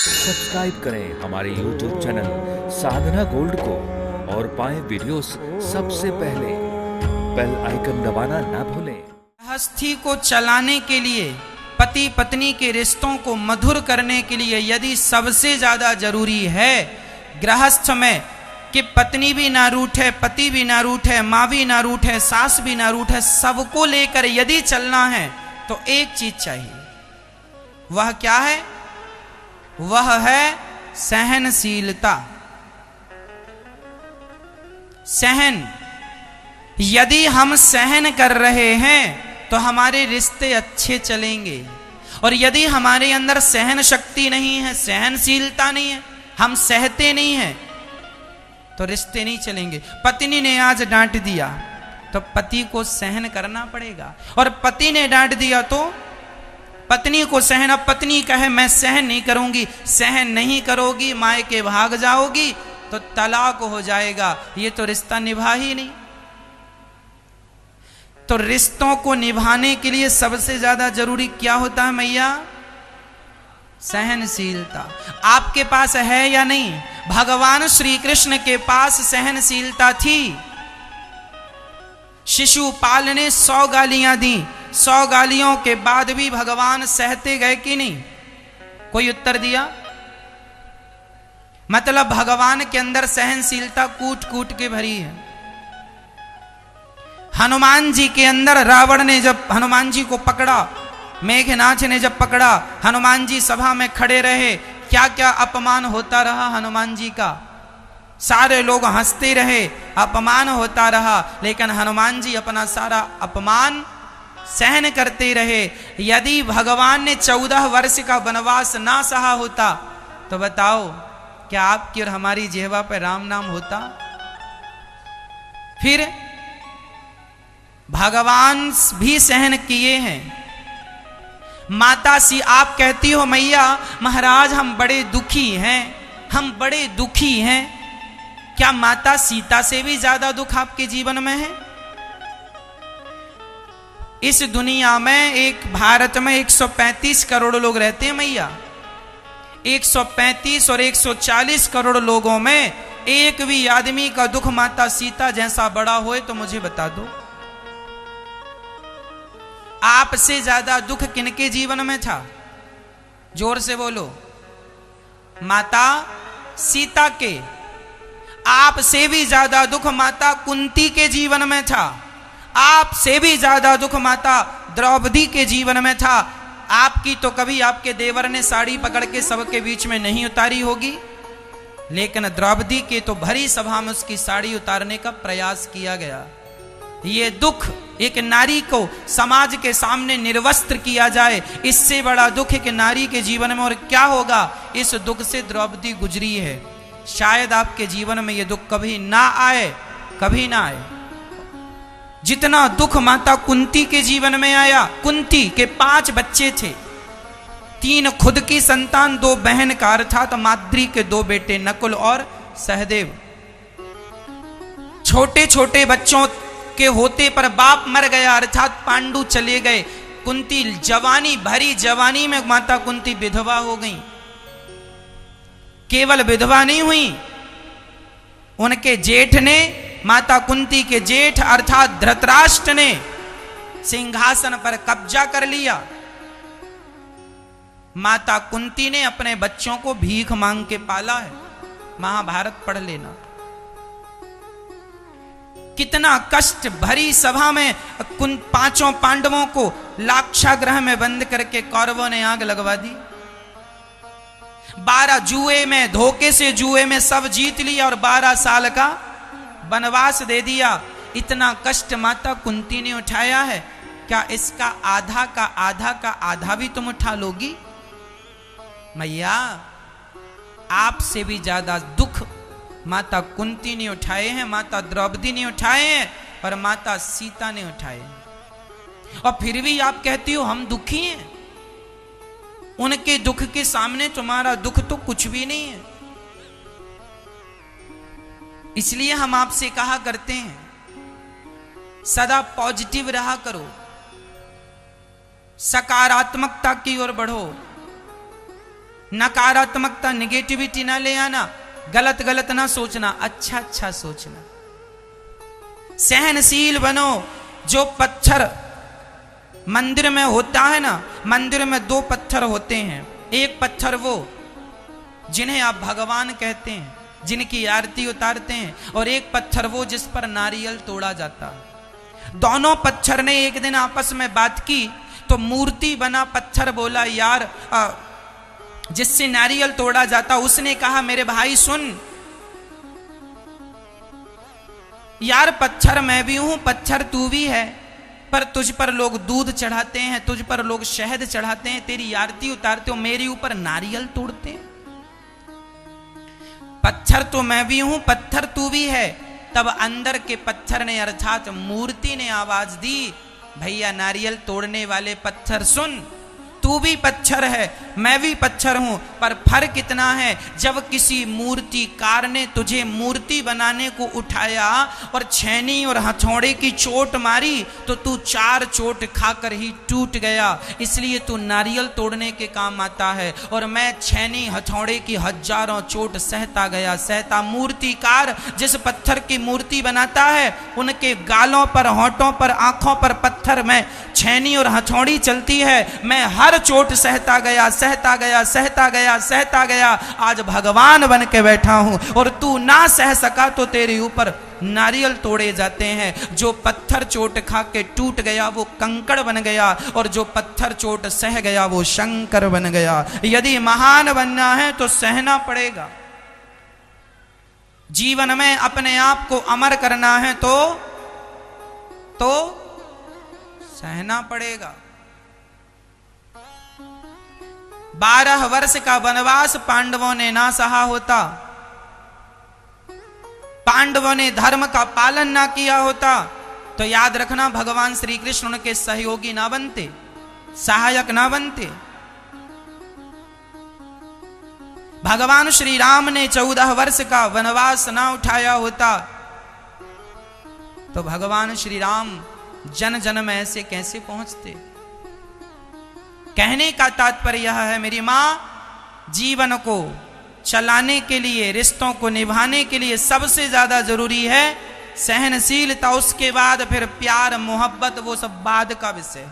Subscribe करें हमारे YouTube channel साधना gold को और पाएं वीडियोस सबसे पहले। बेल आइकन दबाना ना भूलें। गृहस्थी को चलाने के लिए, पति पत्नी के रिश्तों को मधुर करने के लिए यदि सबसे ज्यादा जरूरी है गृहस्थ में कि पत्नी भी ना रूठे, पति भी ना रूठे, माँ भी ना रूठे, सास भी ना रूठे, सबको लेकर यदि चलना है तो एक चीज चाहिए। वह क्या है? वह है सहनशीलता। सहन। यदि हम सहन कर रहे हैं तो हमारे रिश्ते अच्छे चलेंगे, और यदि हमारे अंदर सहन शक्ति नहीं है, सहनशीलता नहीं है, हम सहते नहीं हैं, तो रिश्ते नहीं चलेंगे। पत्नी ने आज डांट दिया तो पति को सहन करना पड़ेगा, और पति ने डांट दिया तो पत्नी को सहन। अब पत्नी कहे मैं सहन नहीं करूंगी, सहन नहीं करोगी, मायके भाग जाओगी तो तलाक हो जाएगा, ये तो रिश्ता निभा ही नहीं। तो रिश्तों को निभाने के लिए सबसे ज्यादा जरूरी क्या होता है मैया? सहनशीलता। आपके पास है या नहीं? भगवान श्री कृष्ण के पास सहनशीलता थी। शिशुपाल ने 100 गालियां दी, 100 गालियों के बाद भी भगवान सहते गए कि नहीं? कोई उत्तर दिया? मतलब भगवान के अंदर सहनशीलता कूट कूट के भरी है। हनुमान जी के अंदर रावण ने जब हनुमान जी को पकड़ा, मेघनाथ ने जब पकड़ा, हनुमान जी सभा में खड़े रहे, क्या क्या अपमान होता रहा हनुमान जी का। सारे लोग हंसते रहे, अपमान होता रहा, लेकिन हनुमान जी अपना सारा अपमान सहन करते रहे। यदि भगवान ने 14 वर्ष का वनवास ना सहा होता तो बताओ क्या आपकी और हमारी जिह्वा पर राम नाम होता? फिर भगवान भी सहन किए हैं। माता सी आप कहती हो मैया महाराज हम बड़े दुखी हैं, हम बड़े दुखी हैं। क्या माता सीता से भी ज्यादा दुख आपके जीवन में है? इस दुनिया में एक भारत में 135 करोड़ लोग रहते हैं मैया। 135 और 140 करोड़ लोगों में एक भी आदमी का दुख माता सीता जैसा बड़ा होए तो मुझे बता दो। आपसे ज्यादा दुख किनके जीवन में था? जोर से बोलो। माता सीता के। आपसे भी ज्यादा दुख माता कुंती के जीवन में था। आपसे भी ज्यादा दुख माता द्रौपदी के जीवन में था। आपकी तो कभी आपके देवर ने साड़ी पकड़ के सबके बीच में नहीं उतारी होगी, लेकिन द्रौपदी के तो भरी सभा में उसकी साड़ी उतारने का प्रयास किया गया। ये दुख एक नारी को समाज के सामने निर्वस्त्र किया जाए, इससे बड़ा दुख एक नारी के जीवन में और क्या होगा? इस दुख से द्रौपदी गुजरी है। शायद आपके जीवन में ये दुख कभी ना आए, कभी ना आए जितना दुख माता कुंती के जीवन में आया। कुंती के 5 बच्चे थे, 3 खुद की संतान, 2 बहन का, अर्थात माद्री के 2 बेटे नकुल और सहदेव। छोटे छोटे बच्चों के होते पर बाप मर गया, अर्थात पांडु चले गए। कुंती जवानी, भरी जवानी में माता कुंती विधवा हो गई। केवल विधवा नहीं हुई, उनके जेठ ने, माता कुंती के जेठ अर्थात धृतराष्ट्र ने सिंहासन पर कब्जा कर लिया। माता कुंती ने अपने बच्चों को भीख मांग के पाला है। महाभारत पढ़ लेना। कितना कष्ट भरी सभा में 5 पांडवों को लाक्षागृह में बंद करके कौरवों ने आग लगवा दी। 12 जुए में, धोखे से जुए में सब जीत लिया और 12 साल का वनवास दे दिया। इतना कष्ट माता कुंती ने उठाया है, क्या इसका आधा का आधा का आधा भी तुम उठा लोगी? मैया आपसे भी ज्यादा दुख माता कुंती ने उठाए हैं, माता द्रौपदी ने उठाए हैं और माता सीता ने उठाए हैं। और फिर भी आप कहती हो हम दुखी हैं। उनके दुख के सामने तुम्हारा दुख तो कुछ भी नहीं है। इसलिए हम आपसे कहा करते हैं सदा पॉजिटिव रहा करो, सकारात्मकता की ओर बढ़ो। नकारात्मकता निगेटिविटी ना ले आना, गलत गलत ना सोचना, अच्छा अच्छा सोचना, सहनशील बनो। जो पत्थर मंदिर में होता है ना, मंदिर में दो पत्थर होते हैं, एक पत्थर वो जिन्हें आप भगवान कहते हैं, जिनकी आरती उतारते हैं, और एक पत्थर वो जिस पर नारियल तोड़ा जाता है। दोनों पत्थर ने एक दिन आपस में बात की तो मूर्ति बना पत्थर बोला, यार जिससे नारियल तोड़ा जाता, उसने कहा मेरे भाई सुन, यार पत्थर मैं भी हूं, पत्थर तू भी है, पर तुझ पर लोग दूध चढ़ाते हैं, तुझ पर लोग शहद चढ़ाते हैं, तेरी आरती उतारते हो, मेरे ऊपर नारियल तोड़ते हैं। पत्थर तो मैं भी हूं, पत्थर तू भी है। तब अंदर के पत्थर ने अर्थात मूर्ति ने आवाज दी, भैया नारियल तोड़ने वाले पत्थर सुन, तू भी पत्थर है, मैं भी पत्थर हूं, पर फर्क इतना है, जब किसी मूर्तिकार ने तुझे मूर्ति बनाने को उठाया और छेनी और हथौड़े की चोट मारी तो तू 4 चोट खाकर ही टूट गया, इसलिए तू नारियल तोड़ने के काम आता है। और मैं छेनी हथौड़े की हजारों चोट सहता गया, सहता। मूर्तिकार जिस पत्थर की मूर्ति बनाता है, उनके गालों पर, होठों पर, आंखों पर पत्थर में छेनी और हथौड़ी चलती है, मैं हर चोट सहता गया, सहता गया, सहता गया, सहता गया, आज भगवान बन के बैठा हूं। और तू ना सह सका तो तेरे ऊपर नारियल तोड़े जाते हैं। जो पत्थर चोट खा के टूट गया वो कंकड़ बन गया, और जो पत्थर चोट सह गया वो शंकर बन गया। यदि महान बनना है तो सहना पड़ेगा। जीवन में अपने आप को अमर करना है तो सहना पड़ेगा। 12 वर्ष का वनवास पांडवों ने ना सहा होता, पांडवों ने धर्म का पालन ना किया होता, तो याद रखना भगवान श्री कृष्ण उनके सहयोगी ना बनते, सहायक ना बनते। भगवान श्री राम ने 14 वर्ष का वनवास ना उठाया होता तो भगवान श्री राम जन जन में ऐसे कैसे पहुंचते। कहने का तात्पर्य यह है मेरी मां, जीवन को चलाने के लिए, रिश्तों को निभाने के लिए सबसे ज्यादा जरूरी है सहनशीलता। उसके बाद फिर प्यार मोहब्बत वो सब बाद का विषय।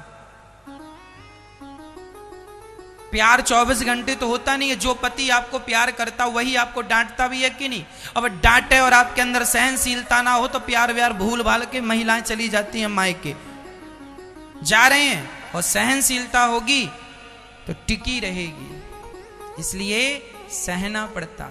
प्यार 24 घंटे तो होता नहीं है। जो पति आपको प्यार करता वही आपको डांटता भी है कि नहीं। अब डांटे और आपके अंदर सहनशीलता ना हो तो प्यार व्यार भूल भाल के महिलाएं चली जाती हैं मायके, जा रहे हैं, और सहनशीलता होगी तो टिकी रहेगी, इसलिए सहना पड़ता।